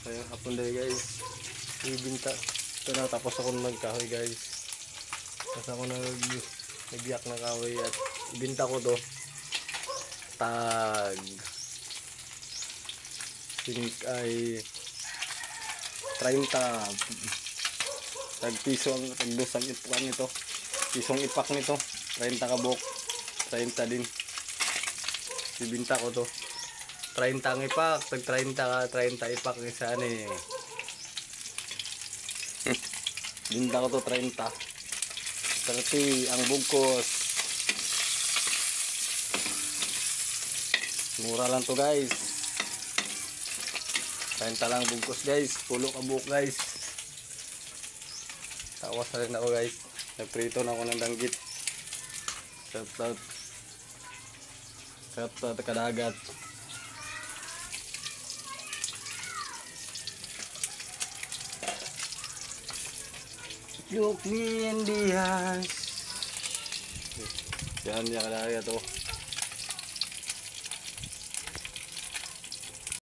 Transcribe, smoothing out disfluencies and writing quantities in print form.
Kaya hapon dahil guys, ibinta. Ito na, tapos ako nagkahoy guys. Tapos ako nagbiyak ng kahoy at ibinta ko to. Tag ay 30. Tag piso ang tagdosang ipukan nito. Pisong ipak nito. 30 kabok. 30 din. Ibinta ko to. 30 ang ipak. Tag 30 ka. 30 ipak isa ni. Binta ko to 30. 30 ang bugkos. Mura lang to guys. 30 lang bugkos guys. Pulo ka buhok guys. Tawas na rin ako guys. Nagprito na ako ng danggit. Shout out kadagat. Yuk me and Diaz. Yan kadagat to.